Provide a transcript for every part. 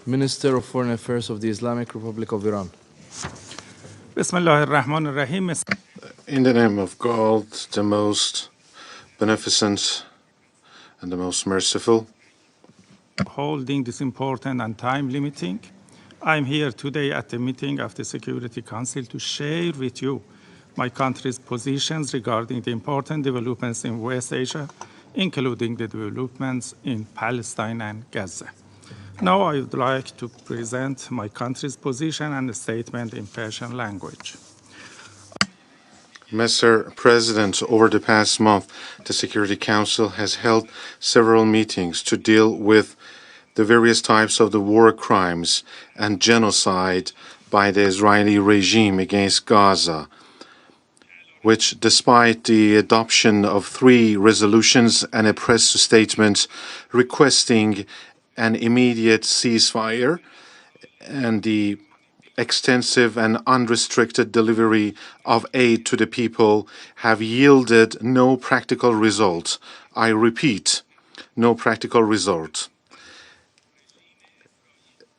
Minister of Foreign Affairs of the Islamic Republic of Iran. In the name of God, the most beneficent and the most merciful, holding this important and timely meeting. I'm here today at the meeting of the Security Council to share with you my country's positions regarding the important developments in West Asia, including the developments in Palestine and Gaza. Now I would like to present my country's position and a statement in Persian language. Mr. President, over the past month, the Security Council has held several meetings to deal with the various types of the war crimes and genocide by the Israeli regime against Gaza, which, despite the adoption of 3 resolutions and a press statement requesting an immediate ceasefire and the extensive and unrestricted delivery of aid to the people, have yielded no practical result. I repeat, no practical result.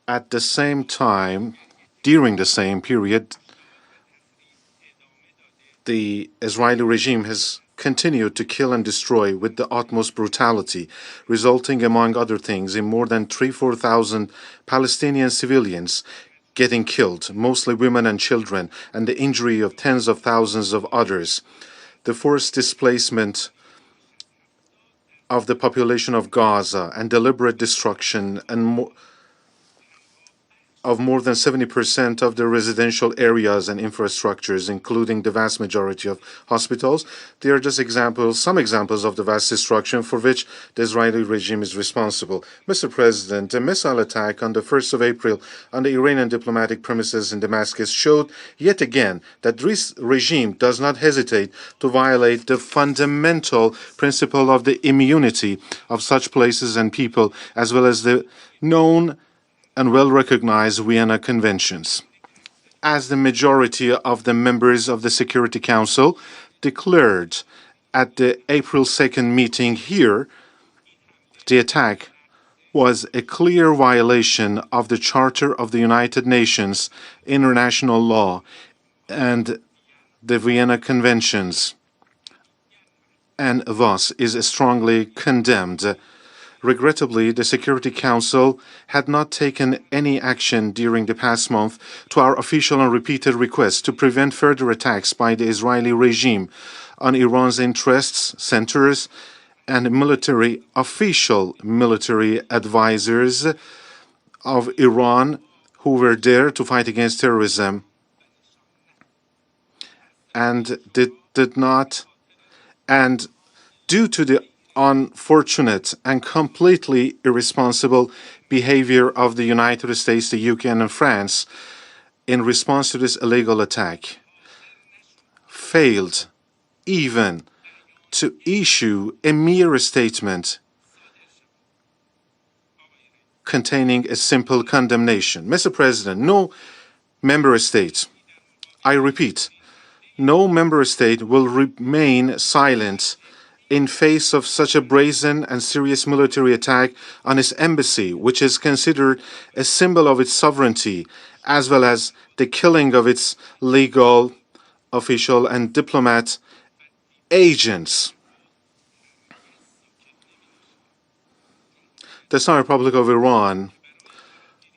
At the same time, during the same period, the Israeli regime has continued to kill and destroy with the utmost brutality, resulting, among other things, in more than 4,000 Palestinian civilians getting killed, mostly women and children, and the injury of tens of thousands of others. The forced displacement of the population of Gaza and deliberate destruction of more than 70% of the residential areas and infrastructures, including the vast majority of hospitals. They are just some examples of the vast destruction for which the Israeli regime is responsible. Mr. President, a missile attack on the 1st of April on the Iranian diplomatic premises in Damascus showed yet again that this regime does not hesitate to violate the fundamental principle of the immunity of such places and people, as well as the known and well-recognized Vienna Conventions. As the majority of the members of the Security Council declared at the April 2nd meeting here, the attack was a clear violation of the Charter of the United Nations, international law, and the Vienna Conventions, and thus is strongly condemned. Regrettably, the Security Council had not taken any action during the past month to our official and repeated requests to prevent further attacks by the Israeli regime on Iran's interests, centers, and official military advisors of Iran who were there to fight against terrorism and did not, and due to the unfortunate and completely irresponsible behavior of the United States, the UK, and France in response to this illegal attack, failed even to issue a mere statement containing a simple condemnation. Mr. President, no member state, I repeat, no member state will remain silent in face of such a brazen and serious military attack on its embassy, which is considered a symbol of its sovereignty, as well as the killing of its legal, official, and diplomat agents. The Islamic Republic of Iran,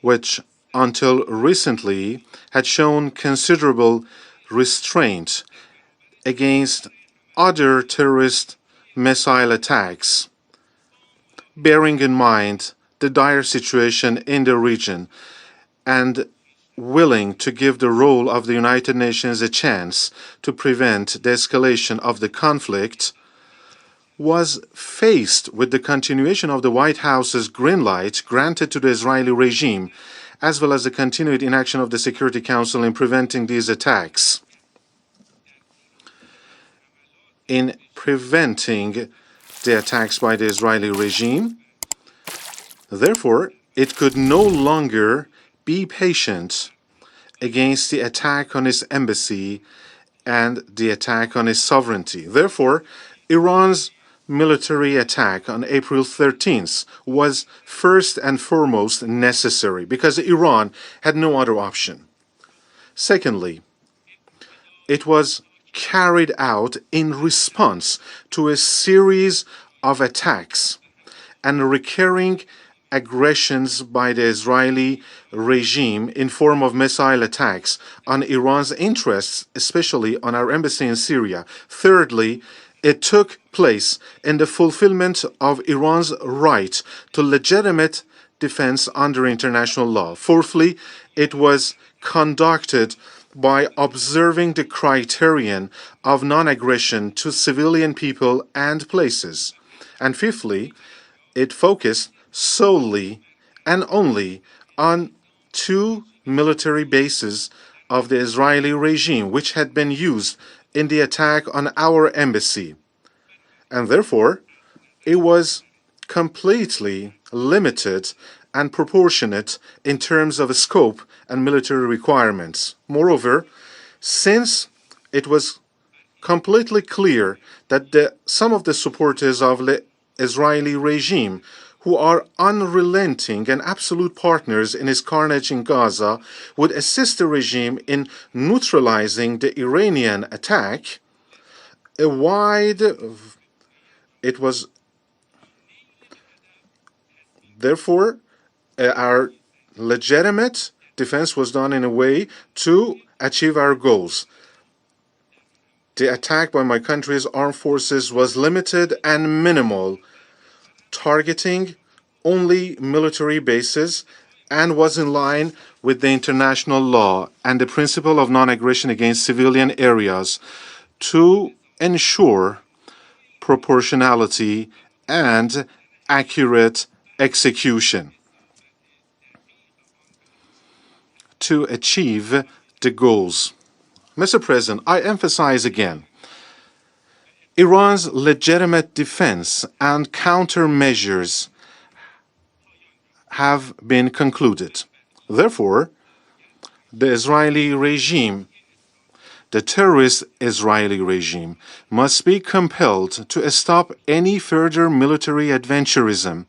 which until recently had shown considerable restraint against other terrorist missile attacks, bearing in mind the dire situation in the region and willing to give the role of the United Nations a chance to prevent the escalation of the conflict, was faced with the continuation of the White House's green light granted to the Israeli regime, as well as the continued inaction of the Security Council in preventing these attacks. In preventing the attacks by the Israeli regime, therefore, it could no longer be patient against the attack on its embassy and the attack on its sovereignty. Therefore, Iran's military attack on April 13th was first and foremost necessary because Iran had no other option. Secondly, it was carried out in response to a series of attacks and recurring aggressions by the Israeli regime in form of missile attacks on Iran's interests, especially on our embassy in Syria. Thirdly, it took place in the fulfillment of Iran's right to legitimate defense under international law. Fourthly, it was conducted by observing the criterion of non-aggression to civilian people and places. And fifthly, it focused solely and only on two military bases of the Israeli regime, which had been used in the attack on our embassy. And therefore, it was completely limited and proportionate in terms of scope and military requirements. Moreover, since it was completely clear that some of the supporters of the Israeli regime, who are unrelenting and absolute partners in its carnage in Gaza, would assist the regime in neutralizing the Iranian attack, it was therefore our legitimate defense was done in a way to achieve our goals. The attack by my country's armed forces was limited and minimal, targeting only military bases, and was in line with the international law and the principle of non-aggression against civilian areas to ensure proportionality and accurate execution to achieve the goals. Mr. President, I emphasize again, Iran's legitimate defense and countermeasures have been concluded. Therefore, the Israeli regime, the terrorist Israeli regime, must be compelled to stop any further military adventurism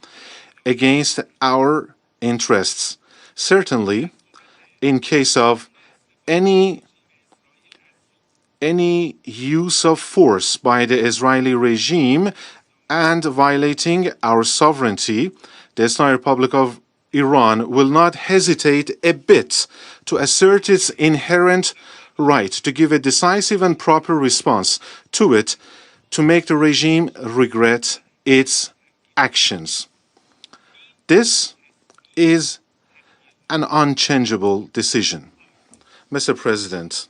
against our interests. Certainly, in case of any use of force by the Israeli regime and violating our sovereignty, the Islamic Republic of Iran will not hesitate a bit to assert its inherent right to give a decisive and proper response to it, to make the regime regret its actions. This is an unchangeable decision. Mr. President,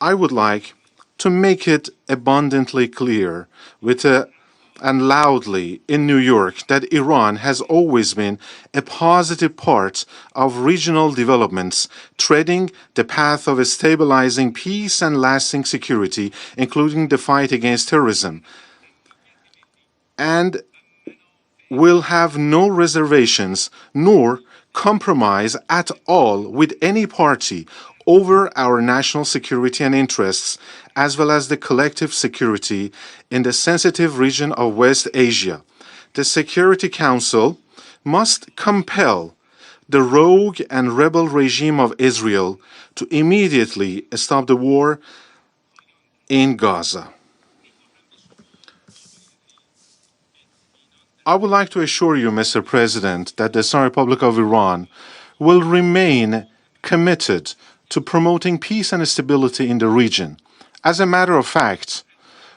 I would like to make it abundantly clear and loudly in New York that Iran has always been a positive part of regional developments, treading the path of stabilizing peace and lasting security, including the fight against terrorism, and will have no reservations nor compromise at all with any party over our national security and interests, as well as the collective security in the sensitive region of West Asia. The Security Council must compel the rogue and rebel regime of Israel to immediately stop the war in Gaza. I would like to assure you, Mr. President, that the Islamic Republic of Iran will remain committed to promoting peace and stability in the region. As a matter of fact,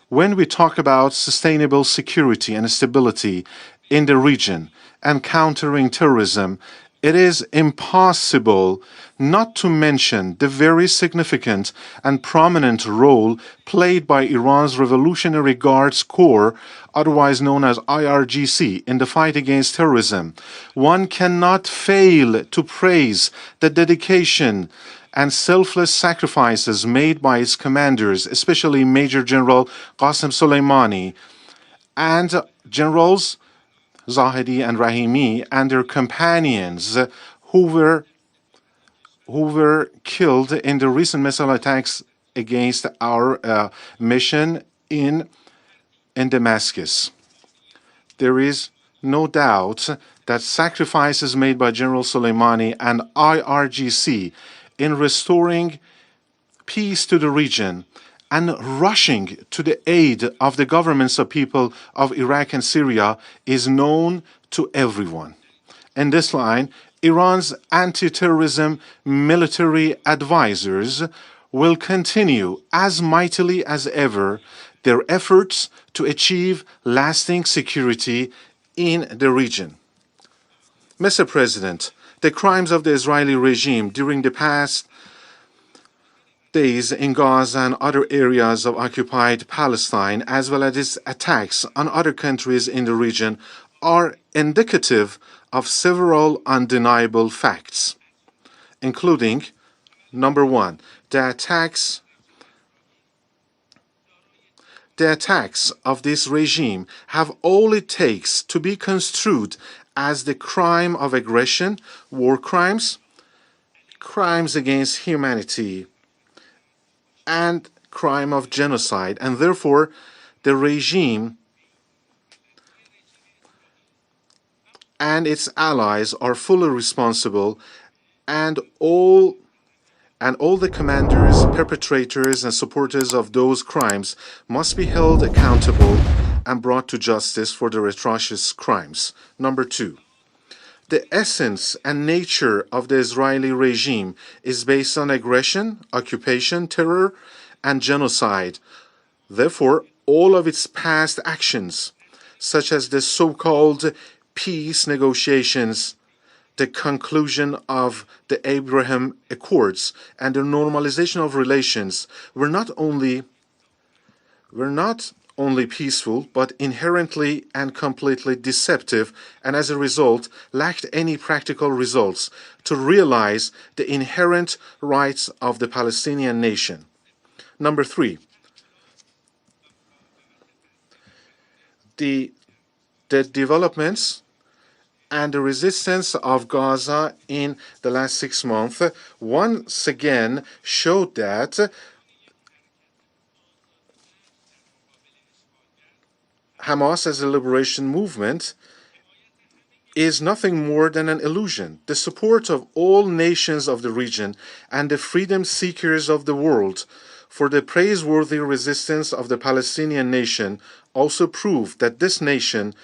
when we talk about sustainable security and stability in the region and countering terrorism, it is impossible not to mention the very significant and prominent role played by Iran's Revolutionary Guards Corps, otherwise known as IRGC, in the fight against terrorism. One cannot fail to praise the dedication and selfless sacrifices made by its commanders, especially Major General Qasem Soleimani and Generals Zahedi and Rahimi and their companions who were killed in the recent missile attacks against our mission in in Damascus. There is no doubt that sacrifices made by General Soleimani and IRGC in restoring peace to the region and rushing to the aid of the governments of people of Iraq and Syria is known to everyone. In this line, Iran's anti-terrorism military advisors will continue as mightily as ever their efforts to achieve lasting security in the region. Mr. President, the crimes of the Israeli regime during the past days in Gaza and other areas of occupied Palestine, as well as its attacks on other countries in the region, are indicative of several undeniable facts, including, number one, the attacks of this regime have all it takes to be construed as the crime of aggression, war crimes, crimes against humanity, and crime of genocide, and therefore the regime and its allies are fully responsible, and all the commanders, perpetrators, and supporters of those crimes must be held accountable and brought to justice for their atrocious crimes. Number two, the essence and nature of the Israeli regime is based on aggression, occupation, terror, and genocide. Therefore, all of its past actions, such as the so-called peace negotiations, the conclusion of the Abraham Accords, and the normalization of relations, were not only peaceful, but inherently and completely deceptive, and as a result lacked any practical results to realize the inherent rights of the Palestinian nation. Number three, the developments and the resistance of Gaza in the last 6 months once again showed that Hamas as a liberation movement is nothing more than an illusion. The support of all nations of the region and the freedom seekers of the world for the praiseworthy resistance of the Palestinian nation also proved that this nation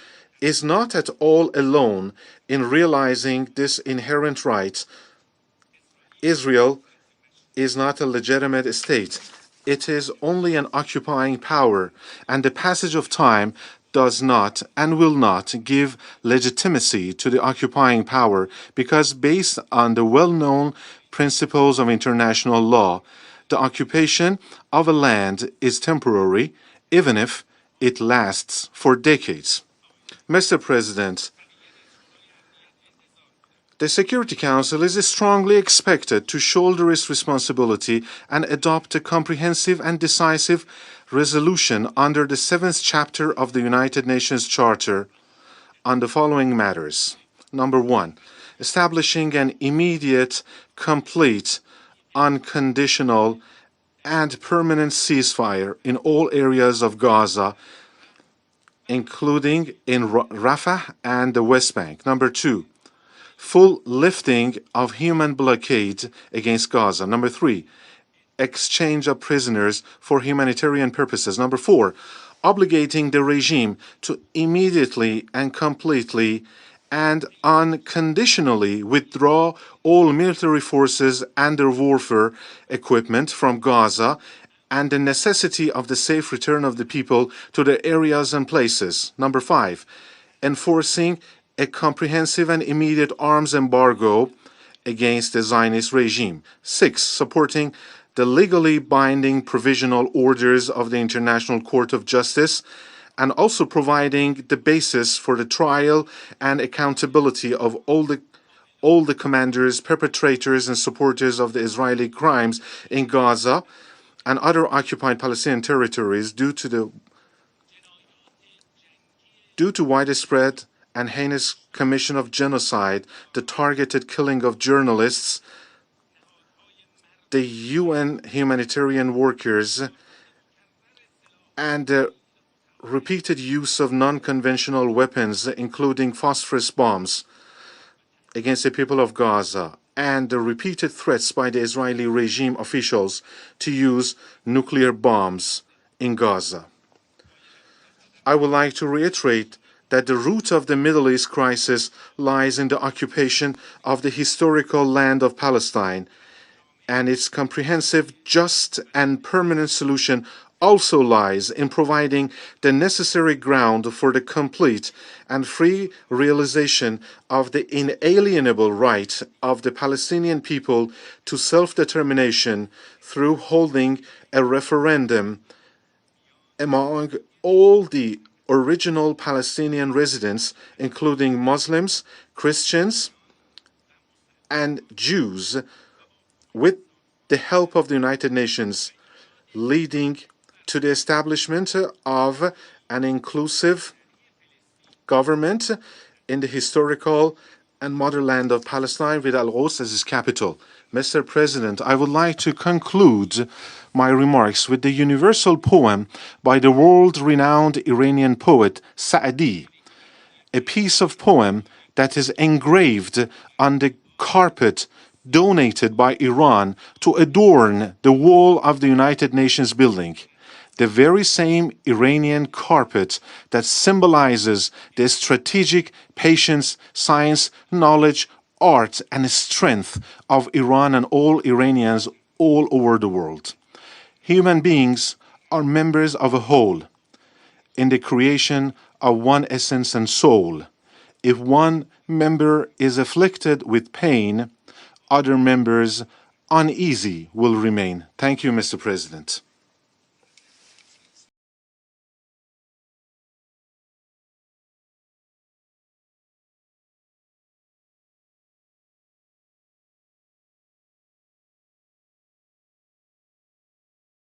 is not at all alone in realizing this inherent right. Israel is not a legitimate state. It is only an occupying power, and the passage of time does not and will not give legitimacy to the occupying power, because based on the well-known principles of international law, the occupation of a land is temporary, even if it lasts for decades. Mr. President, the Security Council is strongly expected to shoulder its responsibility and adopt a comprehensive and decisive resolution under the 7th chapter of the United Nations Charter on the following matters. Number one, establishing an immediate, complete, unconditional, and permanent ceasefire in all areas of Gaza, including in Rafah and the West Bank. Number two, full lifting of human blockade against Gaza. Number three, exchange of prisoners for humanitarian purposes. Number four, obligating the regime to immediately and completely and unconditionally withdraw all military forces and their warfare equipment from Gaza, and the necessity of the safe return of the people to their areas and places. Number five, enforcing a comprehensive and immediate arms embargo against the Zionist regime. Six, supporting the legally binding provisional orders of the International Court of Justice, and also providing the basis for the trial and accountability of all the commanders, perpetrators, and supporters of the Israeli crimes in Gaza and other occupied Palestinian territories due to widespread and heinous commission of genocide, the targeted killing of journalists, the UN humanitarian workers, and the repeated use of non-conventional weapons, including phosphorus bombs, against the people of Gaza, and the repeated threats by the Israeli regime officials to use nuclear bombs in Gaza. I would like to reiterate that the root of the Middle East crisis lies in the occupation of the historical land of Palestine, and its comprehensive, just, and permanent solution also lies in providing the necessary ground for the complete and free realization of the inalienable right of the Palestinian people to self-determination through holding a referendum among all the original Palestinian residents, including Muslims, Christians, and Jews, with the help of the United Nations, leading to the establishment of an inclusive government in the historical and motherland of Palestine, with Al-Quds as its capital. Mr. President, I would like to conclude my remarks with the universal poem by the world-renowned Iranian poet Sa'di, a piece of poem that is engraved on the carpet donated by Iran to adorn the wall of the United Nations building. The very same Iranian carpet that symbolizes the strategic patience, science, knowledge, art, and strength of Iran and all Iranians all over the world. Human beings are members of a whole in the creation of one essence and soul. If one member is afflicted with pain, other members uneasy will remain. Thank you, Mr. President.